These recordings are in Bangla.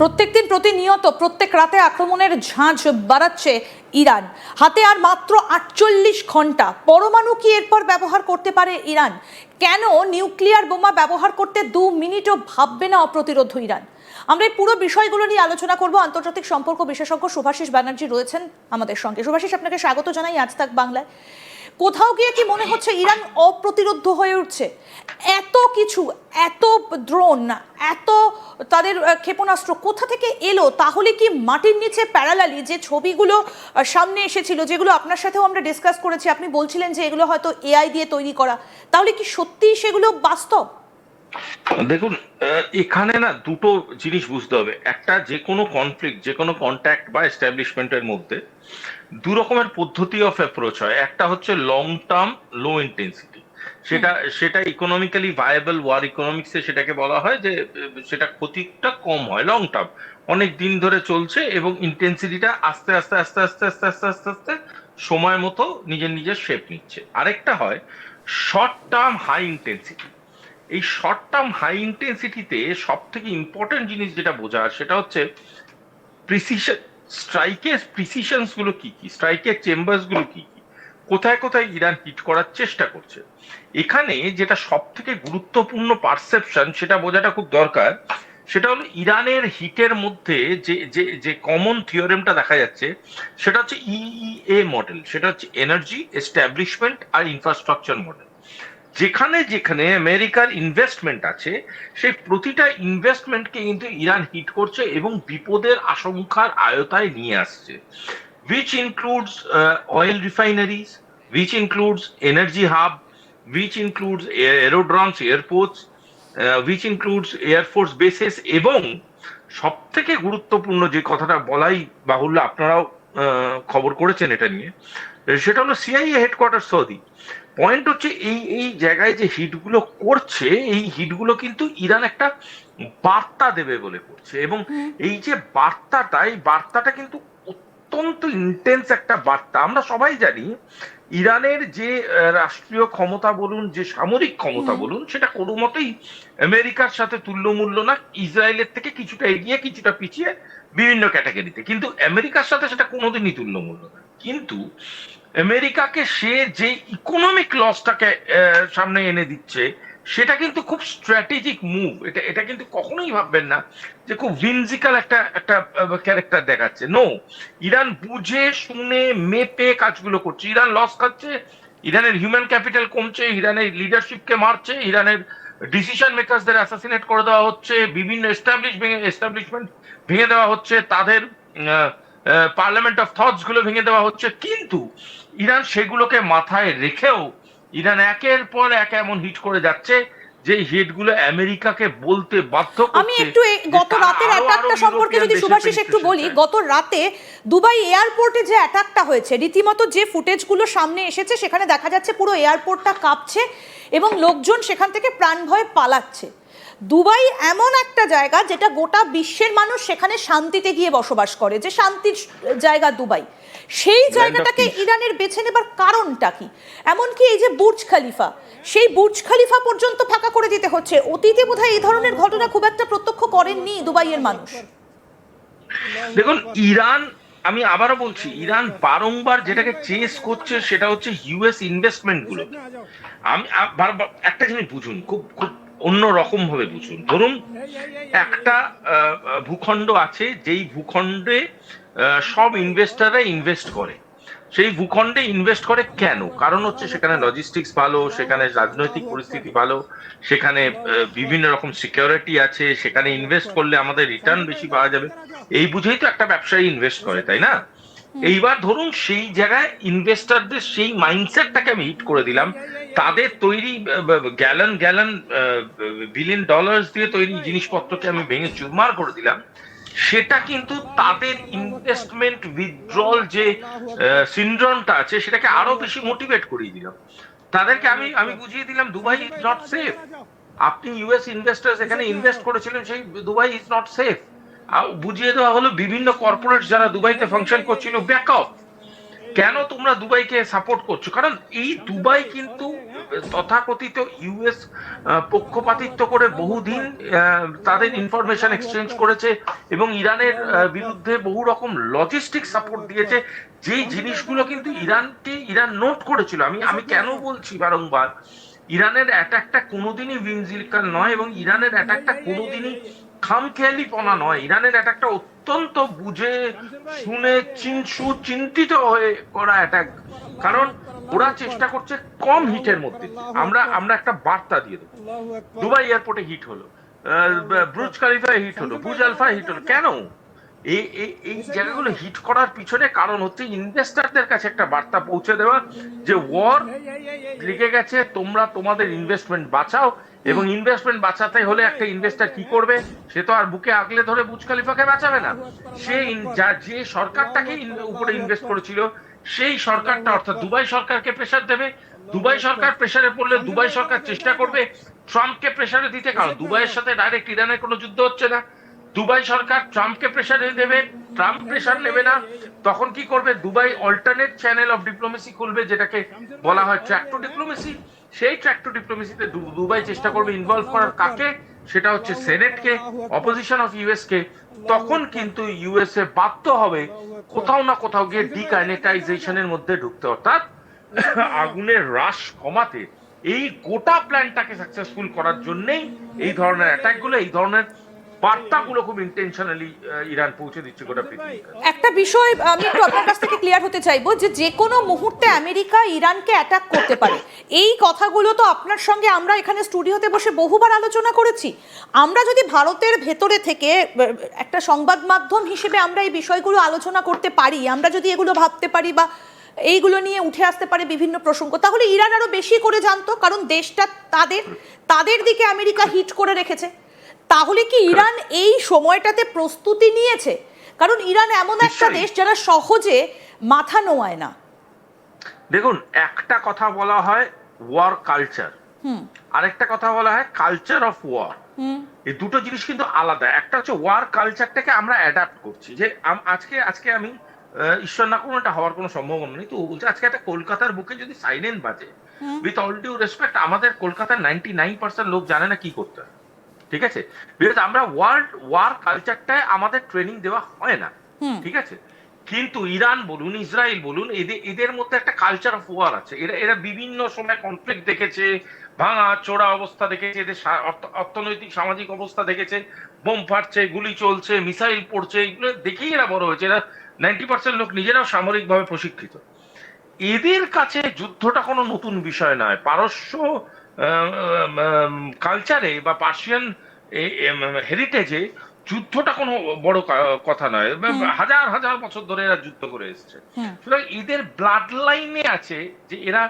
প্রত্যেকদিন প্রতিনিয়ত প্রত্যেক রাতে আক্রমণের ঝাঁঝ বাড়াচ্ছে ইরান। হাতে আর মাত্র 48 ঘন্টা। পরমাণু কি এরপর ব্যবহার করতে পারে ইরান? কেন নিউক্লিয়ার বোমা ব্যবহার করতে 2 মিনিটও ভাববে না অপ্রতিরোধ ইরান? আমরা এই পুরো বিষয়গুলো নিয়ে আলোচনা করব। আন্তর্জাতিক সম্পর্ক বিশেষজ্ঞ শুভাশিস ব্যানার্জি রয়েছেন আমাদের সঙ্গে। শুভাশিস, আপনাকে স্বাগত জানাই আজ তাক বাংলায়। কোথাও গিয়ে কি মনে হচ্ছে ইরান অপ্রতিরোধ্য হয়ে উঠছে? এত কিছু, এত ড্রোন, এত তাদের ক্ষেপণাস্ত্র কোথা থেকে এলো? তাহলে কি মাটির নিচে প্যারালালি যে ছবিগুলো সামনে এসেছিল, যেগুলো আপনার সাথেও আমরা ডিসকাস করেছি, আপনি বলছিলেন যে এগুলো হয়তো এআই দিয়ে তৈরি করা, তাহলে কি সত্যিই সেগুলো বাস্তব? দেখুন, এখানে না দুটো জিনিস বুঝতে হবে। একটা, যে কোনো কনফ্লিক্ট, যে কোনো কন্ট্যাক্ট বা এস্টাবলিশমেন্টের মধ্যে দু রকমের পদ্ধতি অফ অ্যাপ্রোচ হয়। একটা হচ্ছে লং টার্ম লো ইন্টেন্সিটি, সেটা সেটা ইকোনমিক্যালি ভায়াবল ওয়ার ইকোনমিক্সে সেটাকে বলা হয় যে সেটা ক্ষতিটা কম হয়। লং টার্ম অনেক দিন ধরে চলছে এবং ইন্টেন্সিটিটা আস্তে আস্তে আস্তে আস্তে আস্তে আস্তে আস্তে আস্তে সময় মতো নিজের নিজের শেপ নিচ্ছে। আরেকটা হয় শর্ট টার্ম হাই ইন্টেন্সিটি। এই শর্ট টার্ম হাই ইন্টেন্সিটিতে সব থেকে ইম্পর্টেন্ট জিনিস যেটা বোঝার সেটা হচ্ছে প্রিসিশন। স্ট্রাইকের প্রিসিশনস গুলো কি কি, স্ট্রাইকের চেম্বার্স গুলো কি কি, কোথায় কোথায় ইরান হিট করার চেষ্টা করছে। এখানে যেটা সব থেকে গুরুত্বপূর্ণ পারসেপশন সেটা বোঝাটা খুব দরকার। সেটা হলো ইরানের হিটের মধ্যে যে যে যে কমন থিওরেমটা দেখা যাচ্ছে সেটা হচ্ছে ইইএ মডেল। সেটা হচ্ছে এনার্জি, এস্টাবলিশমেন্ট আর ইনফ্রাস্ট্রাকচার মডেল। যেখানে যেখানে আমেরিকার ইনভেস্টমেন্ট আছে সেই প্রতিটা ইনভেস্টমেন্টকে কিন্তু ইরান হিট করছে এবং বিপদের আশঙ্কার আয়তায় নিয়ে আসছে, which includes oil refineries, which includes energy hub, which includes aerodromes, airports, which includes air force bases, এবং সব থেকে গুরুত্বপূর্ণ যে কথাটা বলাই বাহুল্য, আপনারাও খবর করেছেন এটা নিয়ে, সেটা হলো সিআইএ হেডকোয়ার্টার সৌদি। পয়েন্ট হচ্ছে এই এই জায়গায় যে হিটগুলো করছে, এই হিটগুলো কিন্তু ইরান একটা বার্তা দেবে বলে করছে, এবং এই যে বার্তাটা, এই বার্তাটা কিন্তু অত্যন্ত ইন্টেন্স একটা বার্তা। আমরা সবাই জানি ইরানের যে রাষ্ট্রীয় ক্ষমতা বলুন, যে সামরিক ক্ষমতা বলুন, সেটা কোনো মতেই আমেরিকার সাথে তুল্যমূল্য না। ইসরায়েলের থেকে কিছুটা এগিয়ে কিছুটা পিছিয়ে বিভিন্ন ক্যাটাগরিতে, কিন্তু আমেরিকার সাথে সেটা কোনোদিনই তুল্যমূল্য না। কিন্তু আমেরিকাকে সে যে ইকোনমিক লসটাকে সামনে এনে দিচ্ছে সেটা কিন্তু খুব স্ট্র্যাটেজিক মুভ। এটা এটা কিন্তু কখনোই ভাববেন না যে খুব ভিনজিক্যাল একটা একটা ক্যারেক্টার দেখাচ্ছে। নো, ইরান বুঝে শুনে মেপে কাজগুলো করছে। ইরান লস খাচ্ছে, ইরানের হিউম্যান ক্যাপিটাল কমছে, ইরানের লিডারশিপকে মারছে, ইরানের ডিসিশন মেকারসদের অ্যাসাসিনেট করে দেওয়া হচ্ছে, বিভিন্ন এস্টাবলিশমেন্ট ভেঙে দেওয়া হচ্ছে, তাদের পার্লামেন্ট অফ থটস গুলো ভেঙে দেওয়া হচ্ছে। কিন্তু ইরান সেগুলোকে মাথায় রেখেও ইরান একের পর এক এমন হিট করে যাচ্ছে যে হিটগুলো আমেরিকাকে বলতে বাধ্য করছে। আমি একটু গত রাতের অ্যাটাকটা সম্পর্কে যদি শুভাশিস একটু বলি। গত রাতে দুবাই এয়ারপোর্টে যে অ্যাটাকটা হয়েছে, রীতিমতো যে ফুটেজগুলো সামনে এসেছে সেখানে দেখা যাচ্ছে পুরো এয়ারপোর্টটা কাঁপছে এবং লোকজন সেখান থেকে প্রাণ ভয়ে পালাচ্ছে। দুবাই এমন একটা জায়গা যেটা গোটা বিশ্বের মানুষ সেখানে শান্তিতে গিয়ে বসবাস করে, যে শান্তির জায়গা দুবাই, সেই জায়গাটাকে ইরানের বেছে নেবার কারণটা কি? এমনকি এই যে বুর্জ খলিফা, সেই বুর্জ খলিফা পর্যন্ত ফাঁকা করে দিতে হচ্ছে। অতীতে বোধহয় এই ধরনের ঘটনা খুব একটা প্রত্যক্ষ করেননি দুবাইয়ের মানুষ। দেখুন, ইরান, আমি আবারও বলছি, ইরান বারংবার যেটাকে চেস করছে সেটা হচ্ছে ইউএস ইনভেস্টমেন্ট গুলো। আমি একটা জিনিস বুঝুন, খুব খুব অন্য রকম ভাবে বুঝুন। ধরুন একটা ভূখণ্ড আছে, যেই ভূখণ্ডে সব ইনভেস্টাররা ইনভেস্ট করে। সেই ভূখণ্ডে ইনভেস্ট করে কেন? কারণ হচ্ছে সেখানে লজিস্টিক্স ভালো, সেখানে রাজনৈতিক পরিস্থিতি ভালো, সেখানে বিভিন্ন রকম সিকিউরিটি আছে, সেখানে ইনভেস্ট করলে আমাদের রিটার্ন বেশি পাওয়া যাবে। এই বুঝেই তো একটা ব্যবসায়ী ইনভেস্ট করে, তাই না? এইবার ধরুন সেই জায়গায় ইনভেস্টারদের সেই মাইন্ডসেটটাকে আমি হিট করে দিলাম, তাদের তৈরি গ্যালন গ্যালন বিলিয়ন ডলার্স দিয়ে তৈরি জিনিসপত্রকে আমি ভেঙে চুরমার করে দিলাম। সেটা কিন্তু তাদের ইনভেস্টমেন্ট উইথড্রল যে সিনড্রোমটা আছে সেটাকে আরো বেশি মোটিভেট করিয়ে দিলাম। তাদেরকে আমি আমি বুঝিয়ে দিলাম দুবাই ইজ নট সেফ। আপনি ইউএস ইনভেস্টার্স এখানে ইনভেস্ট করেছিলেন, সেই দুবাই ইজ নট সেফ। বুঝিয়ে দেওয়া হলো বিভিন্ন কর্পোরেট যারা দুবাইতে ফাংশন করছিল, ব্যাক অফ। কেন তোমরা দুবাইকে সাপোর্ট করছো? কারণ এই দুবাই কিন্তু তথাকথিত ইউএস পক্ষপাতিত্ব করে বহুদিন তাদের ইনফরমেশন এক্সচেঞ্জ করেছে এবং ইরানের বিরুদ্ধে বহু রকম লজিস্টিক সাপোর্ট দিয়েছে, যেই জিনিসগুলো কিন্তু ইরান নোট করেছিল। আমি আমি কেন বলছি বারংবার, ইরানের অ্যাটাকটা কোনোদিনই উইমজিক্যাল নয় এবং ইরানের অ্যাটাকটা কোনোদিনই খামখেয়ালিপনা নয়। ইরানের অ্যাটাকটা অত্যন্ত বুঝে শুনে সুচিন্তিত হয়ে করা অ্যাটাক। কারণ ওরা চেষ্টা করছে কম হিটের মধ্যে। আমরা একটা বার্তা দিয়ে দেবো। দুবাই এয়ারপোর্টে হিট হলো, বুর্জ খালিফায় হিট হলো, বুর্জ আলফায় হিট হলো। কেন এই এই এই জায়গাগুলো হিট করার পিছনে কারণ হচ্ছে ইনভেস্টরদের কাছে একটা বার্তা পৌঁছে দেওয়া যে ওয়ার লিখে গেছে, তোমরা তোমাদের ইনভেস্টমেন্ট বাঁচাও। এবং ইনভেস্টমেন্ট বাঁচাতে হলে একটা ইনভেস্টর কি করবে? সে তো আর বুকে আগলে ধরে বুর্জ খলিফাকে বাঁচাবে না। সে যে সরকারটাকে উপরে ইনভেস্ট করেছিল সেই সরকারটা অর্থাৎ দুবাই সরকারকে প্রেসার দেবে। দুবাই সরকার প্রেসারে পড়লে দুবাই সরকার চেষ্টা করবে ট্রাম্পকে প্রেসারে দিতে, কারণ দুবাইয়ের সাথে ডাইরেক্ট ইরানের কোনো যুদ্ধ হচ্ছে না। দুবাই সরকার ট্রাম্পকে প্রেসারে দেবে, ট্রাম্প প্রেসার নেবে না। তখন কি করবে? Dubai alternate channel of diplomacy খুলবে, যেটাকে বলা হয় ট্র্যাক টু ডিপ্লোমেসি। সেই ট্র্যাক টু ডিপ্লোমেসিতে দুবাই চেষ্টা করবে ইনভলভ করার কাকে? সেটা হচ্ছে সেনেটকে, অপোজিশন অফ ইউএস কে। তখন কিন্তু ইউএসএ বাধ্য হবে কোথাও না কোথাও গিয়ে ডিকাইনেটাইজেশনের মধ্যে ঢুকতে, অর্থাৎ আগুনের হ্রাস কমাতে। এই গোটা প্ল্যানটাকে সাকসেসফুল করার জন্যই এই ধরনের অ্যাটাক গুলো, এই ধরনের বার্তাগুলো খুব ইন্টেনশনালি ইরান পৌঁছে দিচ্ছে গোটা পৃথিবীতে। একটা বিষয় আমি একটু আপনার কাছ থেকে ক্লিয়ার হতে চাইবো যে কোনো মুহূর্তে আমেরিকা ইরানকে অ্যাটাক করতে পারে। এই কথাগুলো তো আপনার সঙ্গে আমরা এখানে স্টুডিওতে বসে বহুবার আলোচনা করেছি। আমরা যদি ভারতের ভেতরে থেকে একটা সংবাদ মাধ্যম হিসেবে আমরা এই বিষয়গুলো আলোচনা করতে পারি, আমরা যদি এগুলো ভাবতে পারি বা এইগুলো নিয়ে উঠে আসতে পারে বিভিন্ন প্রসঙ্গ, তাহলে ইরান আরো বেশি করে জানতো, কারণ দেশটা তাদের দিকে আমেরিকা হিট করে রেখেছে। তাহলে কি ইরান এই সময়টাতে প্রস্তুতি নিয়েছে? কারণ ইরান এমন একটা দেশ যারা সহজে মাথা নোয়ায় না। দেখুন, একটা কথা বলা হয় ওয়ার কালচার, আরেকটা কথা বলা হয় কালচার অফ ওয়ার। এই দুটো জিনিস কিন্তু আলাদা। একটা হচ্ছে ওয়ার কালচারটাকে আমরা অ্যাডাপ্ট করছি, যে আজকে আমি ঈশ্বর না কোনো এটা হওয়ার কোনো সম্ভাবনা নেই, তো বলছে আজকে একটা কলকাতার বুকে যদি সাইরেন বাজে, উইথ অল ডিউ রেসপেক্ট, আমাদের কলকাতার 99% লোক জানে না কি করতে হয়। ঠিক আছে, বিকজ আমরা ওয়ার কালচারটায় আমাদের ট্রেনিং দেওয়া হয় না। ঠিক আছে, কিন্তু ইরান বলুন, ইসরায়েল বলুন, এদের মধ্যে একটা কালচার অফ ওয়ার আছে। এরা বিভিন্ন সময় কনফ্লিক্ট দেখেছে, ভাঙা চোরা অবস্থা দেখেছে, এদের অর্থনৈতিক সামাজিক অবস্থা দেখেছে, বোম ফাটছে, গুলি চলছে, মিসাইল পড়ছে, এগুলো দেখেই এরা বড় হয়েছে। এরা 90% লোক নিজেরাও সামরিকভাবে প্রশিক্ষিত। এদের কাছে যুদ্ধটা কোনো নতুন বিষয় নয়। পারস্য কালচারে বা পার্সিয়ান হেরিটেজে যুদ্ধটা কোনো বড় কথা নয়। হাজার হাজার বছর ধরে এরা যুদ্ধ করে এসছে। সুতরাং এদের ব্লাড লাইনে আছে যে এরা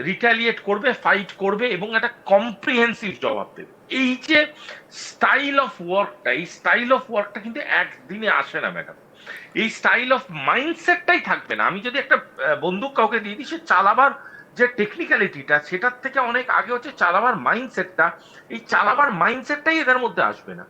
রিটালিয়েট করবে, ফাইট করবে এবং একটা কম্প্রিহেন্সিভ জবাব দেবে। এই যে স্টাইল অফ ওয়ার্কটা, এই স্টাইল অফ ওয়ার্কটা কিন্তু একদিনে আসে না ম্যাডাম। এই স্টাইল অফ মাইন্ডসেটটাই থাকবে না। আমি যদি একটা বন্দুক কাউকে দিয়ে দিই, সে চালাবার যে টেকনিক্যালিটিটা, সেটার থেকে অনেক আগে হচ্ছে চালাবার মাইন্ডসেটটা। এই চালাবার মাইন্ডসেটটাই এদের মধ্যে আসবে না।